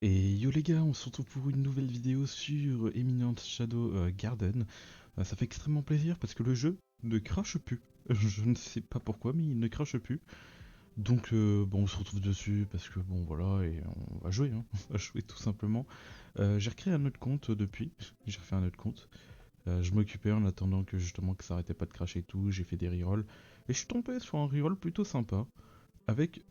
Et yo les gars, on se retrouve pour une nouvelle vidéo sur Eminent Shadow Garden. Ça fait extrêmement plaisir parce que le jeu ne crache plus. Je ne sais pas pourquoi, mais il ne crache plus. Donc bon, on se retrouve dessus parce que bon voilà, et on va jouer, hein. On va jouer tout simplement. J'ai recréé un autre compte depuis, j'ai refait un autre compte. Je m'occupais en attendant que justement que ça arrêtait pas de cracher et tout, j'ai fait des rerolls. Et je suis tombé sur un reroll plutôt sympa avec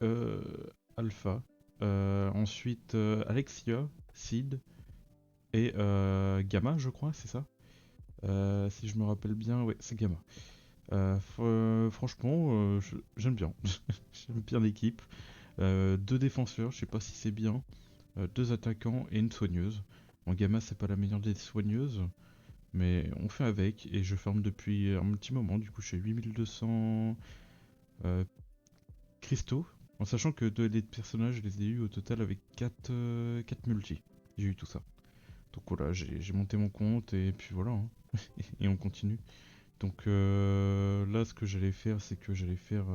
Alpha, ensuite Alexia, Sid et Gamma, je crois, c'est ça. Si je me rappelle bien, ouais, c'est Gamma. Franchement, j'aime bien. J'aime bien l'équipe. Deux défenseurs, je sais pas si c'est bien. Deux attaquants et une soigneuse. Bon, Gamma, c'est pas la meilleure des soigneuses, mais on fait avec. Et je farm depuis un petit moment. Du coup, je suis à 8200 euh, cristaux. En sachant que les personnages, je les ai eu au total avec 4 multi. J'ai eu tout ça. Donc voilà, j'ai monté mon compte et puis voilà, hein. Et on continue. Donc là, ce que j'allais faire, c'est que j'allais faire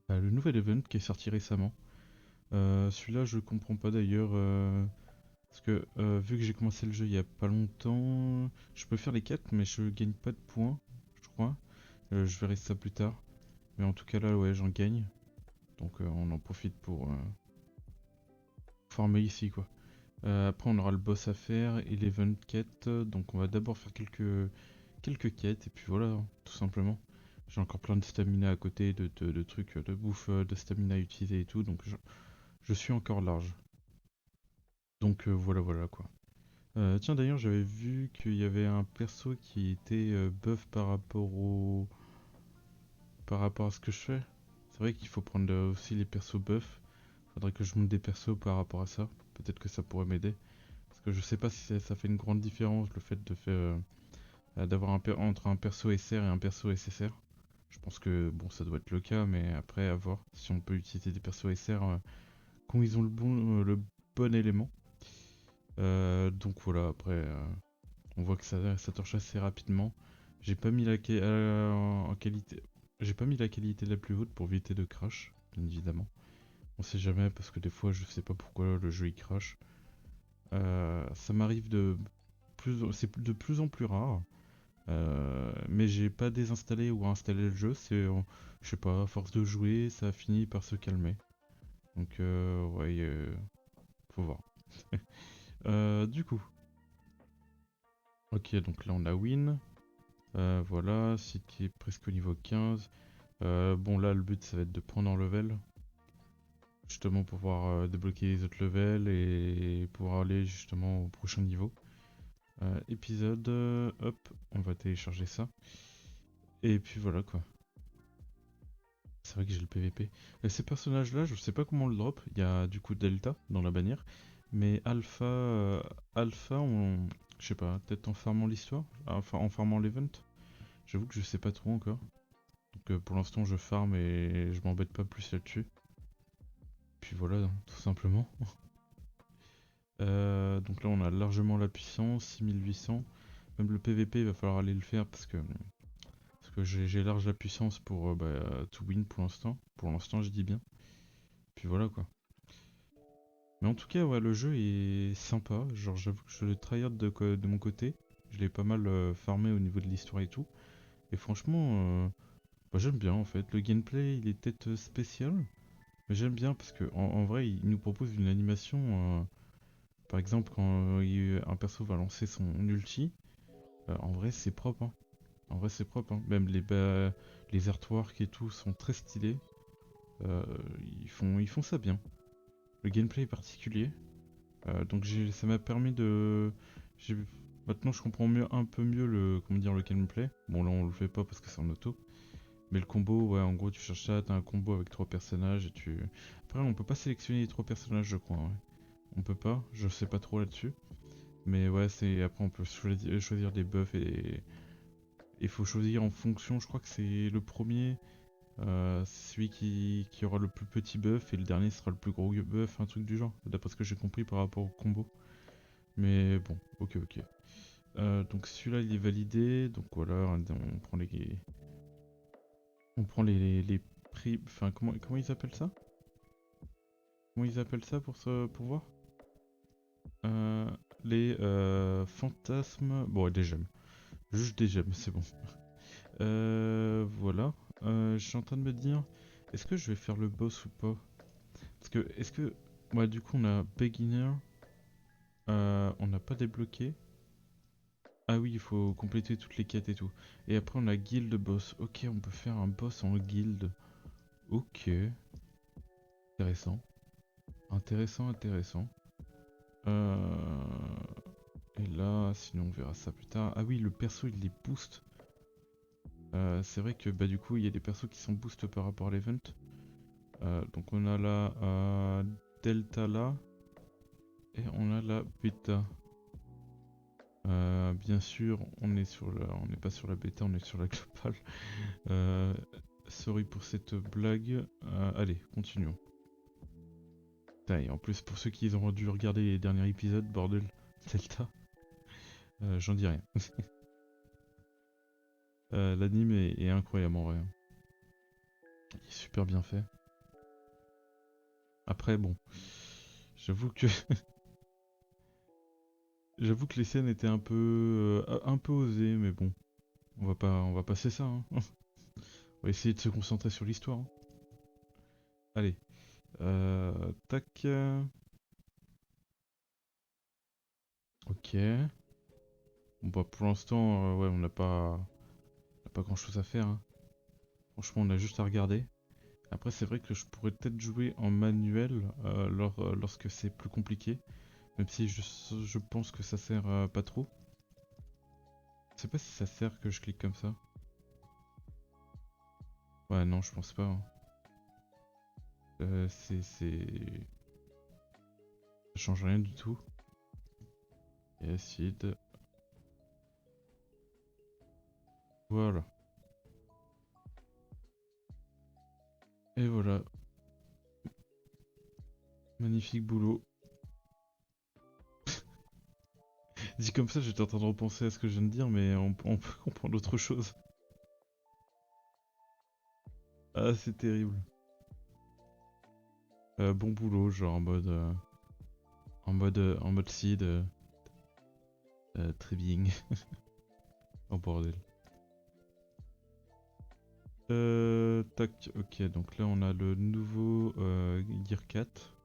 le nouvel event qui est sorti récemment. Celui-là, je comprends pas d'ailleurs. Parce que vu que j'ai commencé le jeu il y a pas longtemps, je peux faire les quêtes, mais je gagne pas de points, je crois. Je verrai ça plus tard. Mais en tout cas, là, ouais, j'en gagne. Donc on en profite pour farmer ici, quoi. Après, on aura le boss à faire et l'event quête. Donc on va d'abord faire quelques quêtes et puis voilà, hein, tout simplement. J'ai encore plein de stamina à côté, de trucs, de bouffe, de stamina à utiliser et tout, donc je suis encore large. Donc voilà quoi. Tiens d'ailleurs j'avais vu qu'il y avait un perso qui était buff par rapport à ce que je fais. C'est vrai qu'il faut prendre aussi les persos buff. Faudrait que je monte des persos par rapport à ça. Peut-être que ça pourrait m'aider. Parce que je sais pas si ça fait une grande différence le fait de faire d'avoir entre un perso SR et un perso SSR. Je pense que bon, ça doit être le cas, mais après à voir si on peut utiliser des persos SR quand ils ont le bon élément. Donc voilà, après on voit que ça torche assez rapidement. J'ai pas mis en qualité, j'ai pas mis la qualité la plus haute pour éviter de crash, bien évidemment. On sait jamais parce que des fois je sais pas pourquoi le jeu il crash. Ça m'arrive c'est de plus en plus rare. Mais j'ai pas désinstallé ou installé le jeu, je sais pas, à force de jouer, ça a fini par se calmer. Donc ouais, faut voir. Du coup, ok, donc là on a win. Voilà, City est presque au niveau 15. Bon là le but ça va être de prendre en level. Justement pour pouvoir débloquer les autres levels et pouvoir aller justement au prochain niveau. Épisode, hop, on va télécharger ça. Et puis voilà quoi. C'est vrai que j'ai le PVP. Et ces personnages-là, je sais pas comment on le drop. Il y a du coup Delta dans la bannière. Mais Alpha, je sais pas, peut-être en farmant l'histoire, enfin en farmant l'event. J'avoue que je sais pas trop encore. Donc pour l'instant, je farm et je m'embête pas plus là-dessus. Puis voilà, hein, tout simplement. Donc là, on a largement la puissance, 6800. Même le PVP, il va falloir aller le faire parce que j'ai large la puissance pour to win pour l'instant. Pour l'instant, je dis bien. Puis voilà quoi. Mais en tout cas, ouais, le jeu est sympa. Genre, j'avoue que je le tryhard de mon côté. Je l'ai pas mal farmé au niveau de l'histoire et tout. Et franchement, j'aime bien en fait. Le gameplay, il est peut-être spécial. Mais j'aime bien parce que en vrai, il nous propose une animation. Par exemple, quand un perso va lancer son ulti, en vrai, c'est propre, hein. En vrai, c'est propre, hein. Même les artworks et tout sont très stylés. Euh, ils font ça bien. Le gameplay est particulier. Donc ça m'a permis de... j'ai- Maintenant je comprends un peu mieux comment dire, le gameplay. Bon là on le fait pas parce que c'est en auto. Mais le combo, ouais, en gros tu cherches ça, t'as un combo avec trois personnages et tu... Après on peut pas sélectionner les trois personnages je crois, ouais. On peut pas, je sais pas trop là-dessus. Mais ouais, après on peut choisir des buffs et il faut choisir en fonction, je crois que c'est le premier, c'est celui qui aura le plus petit buff et le dernier sera le plus gros buff, un truc du genre, d'après ce que j'ai compris par rapport au combo. Mais bon, ok. Donc celui-là il est validé, donc voilà, on prend les prix, enfin comment ils appellent ça? Comment ils appellent ça pour ce pouvoir? Les fantasmes... Bon, des gemmes. Juste des gemmes, c'est bon. Voilà. Je suis en train de me dire, est-ce que je vais faire le boss ou pas? Parce que, est-ce que... Ouais, du coup, on a beginner. On n'a pas débloqué. Ah oui, il faut compléter toutes les quêtes et tout. Et après, on a guild boss. Ok, on peut faire un boss en guild. Ok. Intéressant. Intéressant, intéressant. Et là, sinon on verra ça plus tard. Ah oui, le perso il les booste. C'est vrai que bah du coup il y a des persos qui sont boost par rapport à l'event. Donc on a la Delta là. Et on a la Beta. Bien sûr, on est sur la, on n'est pas sur la bêta, on est sur la globale. Euh, Sorry pour cette blague. Allez, continuons. Putain, et en plus, pour ceux qui ont dû regarder les derniers épisodes, bordel, Delta, j'en dis rien. L'anime est incroyable en vrai. Il est super bien fait. Après, bon, j'avoue que j'avoue que les scènes étaient un peu osées, mais bon, on va passer ça. Hein. On va essayer de se concentrer sur l'histoire. Hein. Allez, tac. Ok. Bon bah pour l'instant, ouais, on n'a pas grand chose à faire. Hein. Franchement, on a juste à regarder. Après, c'est vrai que je pourrais peut-être jouer en manuel lorsque c'est plus compliqué. Même si je pense que ça sert pas trop. Je sais pas si ça sert que je clique comme ça. Ouais, non, je pense pas. Hein. C'est... Ça change rien du tout. Et acide. Voilà. Et voilà. Magnifique boulot. Dit comme ça, j'étais en train de repenser à ce que je viens de dire, mais on peut comprendre autre chose. Ah, c'est terrible. Bon boulot, genre en mode seed. Très bien. Oh bordel. Tac, ok, donc là on a le nouveau Gear 4.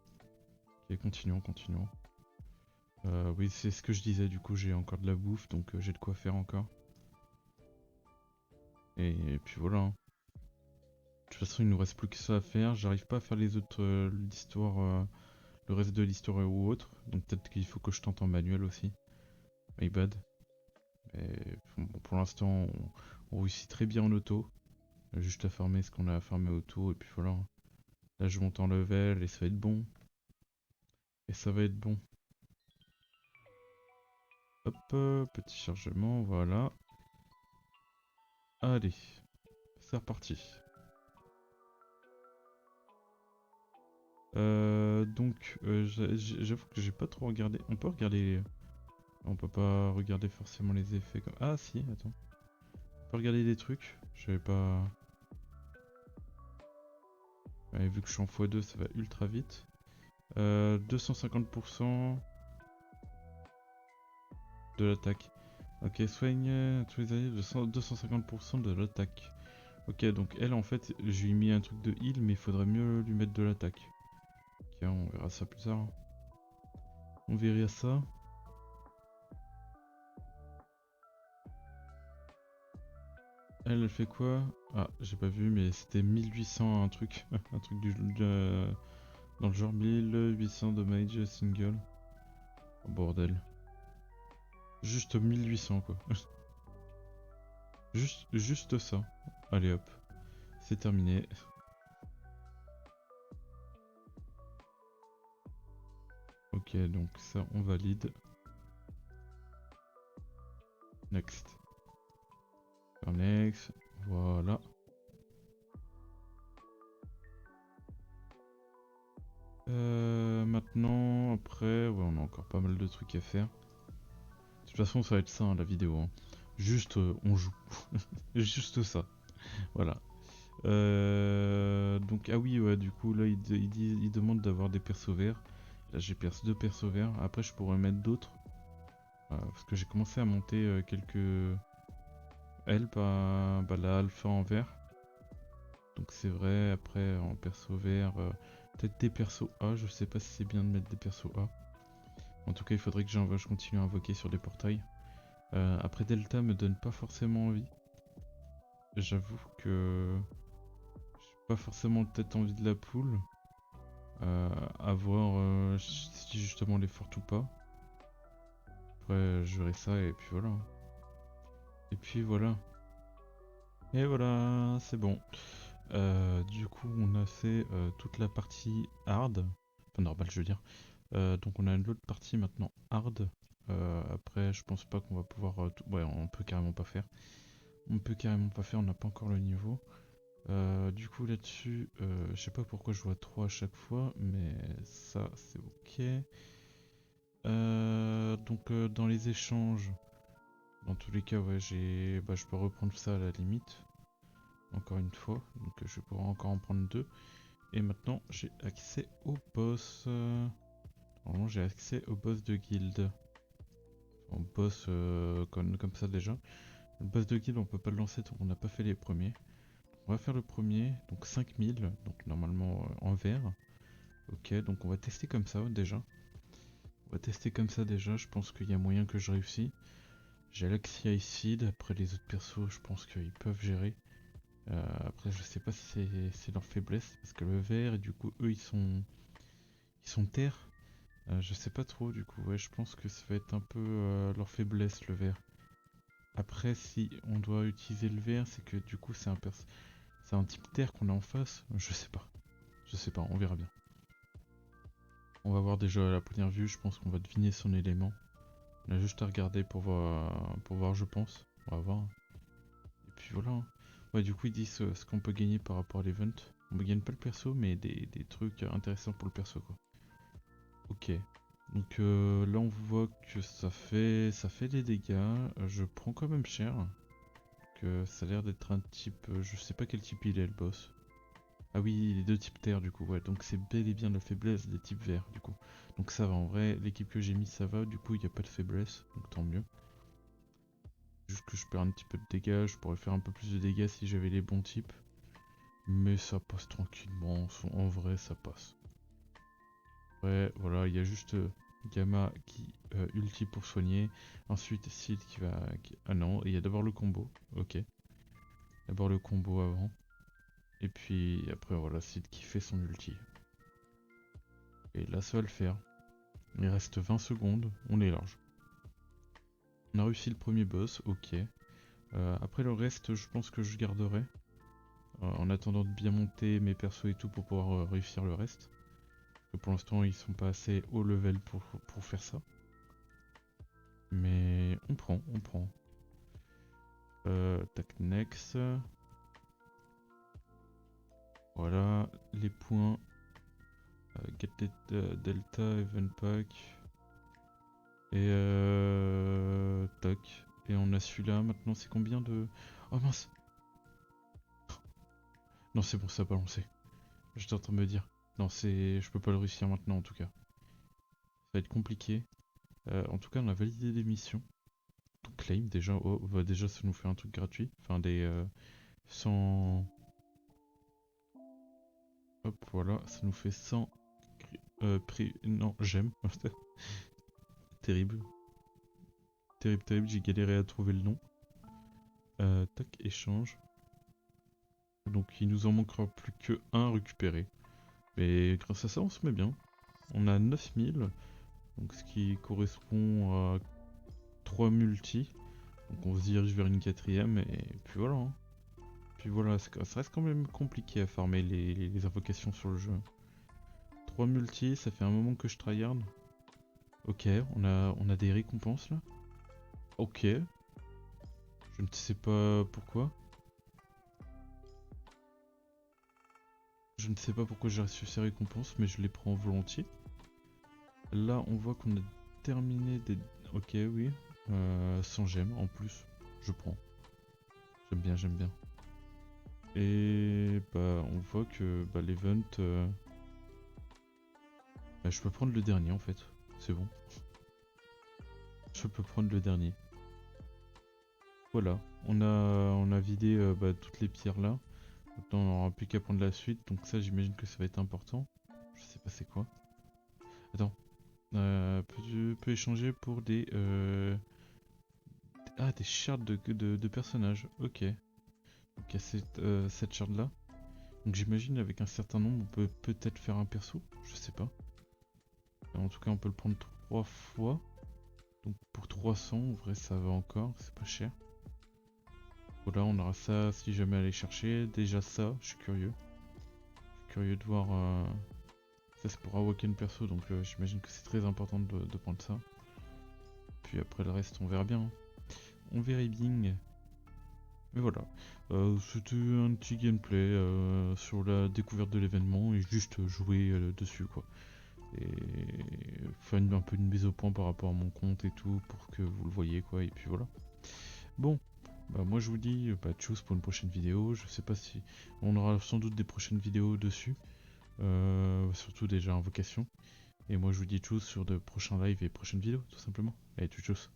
Ok, continuons, continuons. Oui, c'est ce que je disais, du coup j'ai encore de la bouffe, donc j'ai de quoi faire encore. Et puis voilà. Hein. De toute façon, il nous reste plus que ça à faire. J'arrive pas à faire les autres l'histoire, le reste de l'histoire ou autre. Donc peut-être qu'il faut que je tente en manuel aussi. My bad. Mais bon, pour l'instant, on réussit très bien en auto. Juste à farmer ce qu'on a à farmer auto, et puis voilà. Hein. Là, je monte en level et ça va être bon. Et ça va être bon. Hop, petit chargement, voilà. Allez, c'est reparti. J'avoue que j'ai pas trop regardé. On peut regarder. On peut pas regarder forcément les effets comme. Ah si, attends. On peut regarder des trucs. J'avais pas. Ouais, vu que je suis en x2, ça va ultra vite. 250% de l'attaque. Ok, soigne tous les alliés de 250% de l'attaque. Ok, donc elle en fait, je lui ai mis un truc de heal, mais il faudrait mieux lui mettre de l'attaque. Ok, on verra ça plus tard. On verra ça. Elle fait quoi? Ah, j'ai pas vu, mais c'était 1800 un truc. Un truc dans le genre 1800 damage single. Oh, bordel. Juste 1800 quoi. Juste ça. Allez hop. C'est terminé. Ok, donc ça on valide. Next. Next. Voilà. Maintenant, après, ouais, on a encore pas mal de trucs à faire. De toute façon, ça va être ça, hein, la vidéo. Hein. Juste, on joue. Juste ça. Voilà. Donc ah oui ouais du coup là il demande d'avoir des persos verts. Là j'ai perce 2 persos verts. Après je pourrais mettre d'autres. Parce que j'ai commencé à monter quelques L par bah, la alpha en vert. Donc c'est vrai après en perso vert. Peut-être des persos A, je sais pas si c'est bien de mettre des persos A. En tout cas il faudrait que je continue à invoquer sur des portails. Après Delta me donne pas forcément envie. J'avoue que j'ai pas forcément peut-être envie de la poule. À voir si justement elle est forte ou pas. Après je verrai ça et puis voilà. Et puis voilà. Et voilà, c'est bon. Du coup on a fait toute la partie hard. Enfin normal je veux dire. Donc on a une autre partie maintenant hard. Après je pense pas qu'on va pouvoir... Ouais on peut carrément pas faire. On peut carrément pas faire, on n'a pas encore le niveau. Du coup là-dessus, je sais pas pourquoi je vois 3 à chaque fois, mais ça c'est ok. Donc dans les échanges, dans tous les cas ouais je peux reprendre ça à la limite. Encore une fois, donc je vais pouvoir encore en prendre 2. Et maintenant j'ai accès au boss. Normalement j'ai accès au boss de guild. Au boss comme ça déjà. Le boss de guild on peut pas le lancer tant qu'on n'a pas fait les premiers. On va faire le premier, donc 5000, donc normalement en vert. Ok, donc on va tester comme ça déjà. On va tester comme ça déjà, je pense qu'il y a moyen que je réussis. J'ai Alexia et Sid, après les autres persos je pense qu'ils peuvent gérer. Après je sais pas si c'est leur faiblesse, parce que le vert et du coup eux ils sont terre. Je sais pas trop du coup, ouais je pense que ça va être un peu leur faiblesse le vert. Après si on doit utiliser le vert c'est que du coup c'est un type terre qu'on a en face, je sais pas. Je sais pas, on verra bien. On va voir déjà à la première vue, je pense qu'on va deviner son élément. On a juste à regarder pour voir je pense. On va voir. Et puis voilà. Ouais du coup ils disent ce qu'on peut gagner par rapport à l'event. On ne gagne pas le perso mais des trucs intéressants pour le perso quoi. Ok. Donc là on voit que ça fait des dégâts. Je prends quand même cher. Que ça a l'air d'être un type... je sais pas quel type il est le boss. Ah oui, les deux types terre du coup, ouais, donc c'est bel et bien la faiblesse des types verts du coup. Donc ça va, en vrai, l'équipe que j'ai mis ça va, du coup il n'y a pas de faiblesse, donc tant mieux. Juste que je perds un petit peu de dégâts, je pourrais faire un peu plus de dégâts si j'avais les bons types. Mais ça passe tranquillement, en vrai ça passe. Ouais, voilà, il y a juste Gamma qui ulti pour soigner, ensuite Sid qui va... Ah non, il y a d'abord le combo, ok. D'abord le combo avant, et puis après voilà, Sid qui fait son ulti. Et là ça va le faire. Il reste 20 secondes, on est large. On a réussi le premier boss, ok. Après le reste, je pense que je garderai. En attendant de bien monter mes persos et tout pour pouvoir réussir le reste. Parce que pour l'instant, ils sont pas assez haut level pour faire ça. Mais on prend, on prend. Tac, next. Voilà, les points. Get Delta, Event Pack. Et tac. Et on a celui-là, maintenant c'est combien de... Oh mince. Non c'est bon, ça a pas lancé. J'étais en train de me dire. Non, je peux pas le réussir maintenant en tout cas. Ça va être compliqué. En tout cas, on a validé des missions. Donc claim déjà, oh, bah déjà ça nous fait un truc gratuit. Enfin des 100... Hop, voilà, ça nous fait 100 prix... Non, j'aime. Terrible. Terrible, terrible, j'ai galéré à trouver le nom. Tac, échange. Donc il nous en manquera plus que un récupéré. Mais grâce à ça, on se met bien. On a 9000, donc ce qui correspond à 3 multis. Donc on se dirige vers une quatrième et puis voilà. Hein. Puis voilà, ça reste quand même compliqué à farmer les invocations sur le jeu. 3 multis, ça fait un moment que je tryhard. Ok, on a des récompenses là. Ok. Je ne sais pas pourquoi. Je ne sais pas pourquoi j'ai reçu ces récompenses, mais je les prends volontiers. Là, on voit qu'on a terminé des... Ok, oui. 100 gemmes en plus. Je prends. J'aime bien, j'aime bien. Et bah on voit que bah, l'event... bah, je peux prendre le dernier en fait, c'est bon. Je peux prendre le dernier. Voilà, on a vidé bah, toutes les pierres là. Maintenant on n'aura plus qu'à prendre la suite, donc ça j'imagine que ça va être important. Je sais pas c'est quoi. Attends, peut échanger pour des... Ah, des chartes de personnages, ok. Donc il y a cette charte là. Donc j'imagine avec un certain nombre on peut peut-être faire un perso, je sais pas. En tout cas on peut le prendre 3 fois. Donc pour 300 en vrai ça va encore, c'est pas cher. Voilà on aura ça si jamais aller chercher. Déjà ça, je suis curieux. Je suis curieux de voir... Ça c'est pour awaken perso donc j'imagine que c'est très important de prendre ça. Puis après le reste on verra bien. Hein. On verra bien. Mais voilà, c'était un petit gameplay sur la découverte de l'événement et juste jouer dessus quoi. Et faire un peu une mise au point par rapport à mon compte et tout pour que vous le voyez quoi. Et puis voilà. Bon, bah moi je vous dis bah tchuss pour une prochaine vidéo. Je sais pas si on aura sans doute des prochaines vidéos dessus, surtout déjà Invocation. Et moi je vous dis tchuss sur de prochains lives et prochaines vidéos tout simplement. Allez tchuss.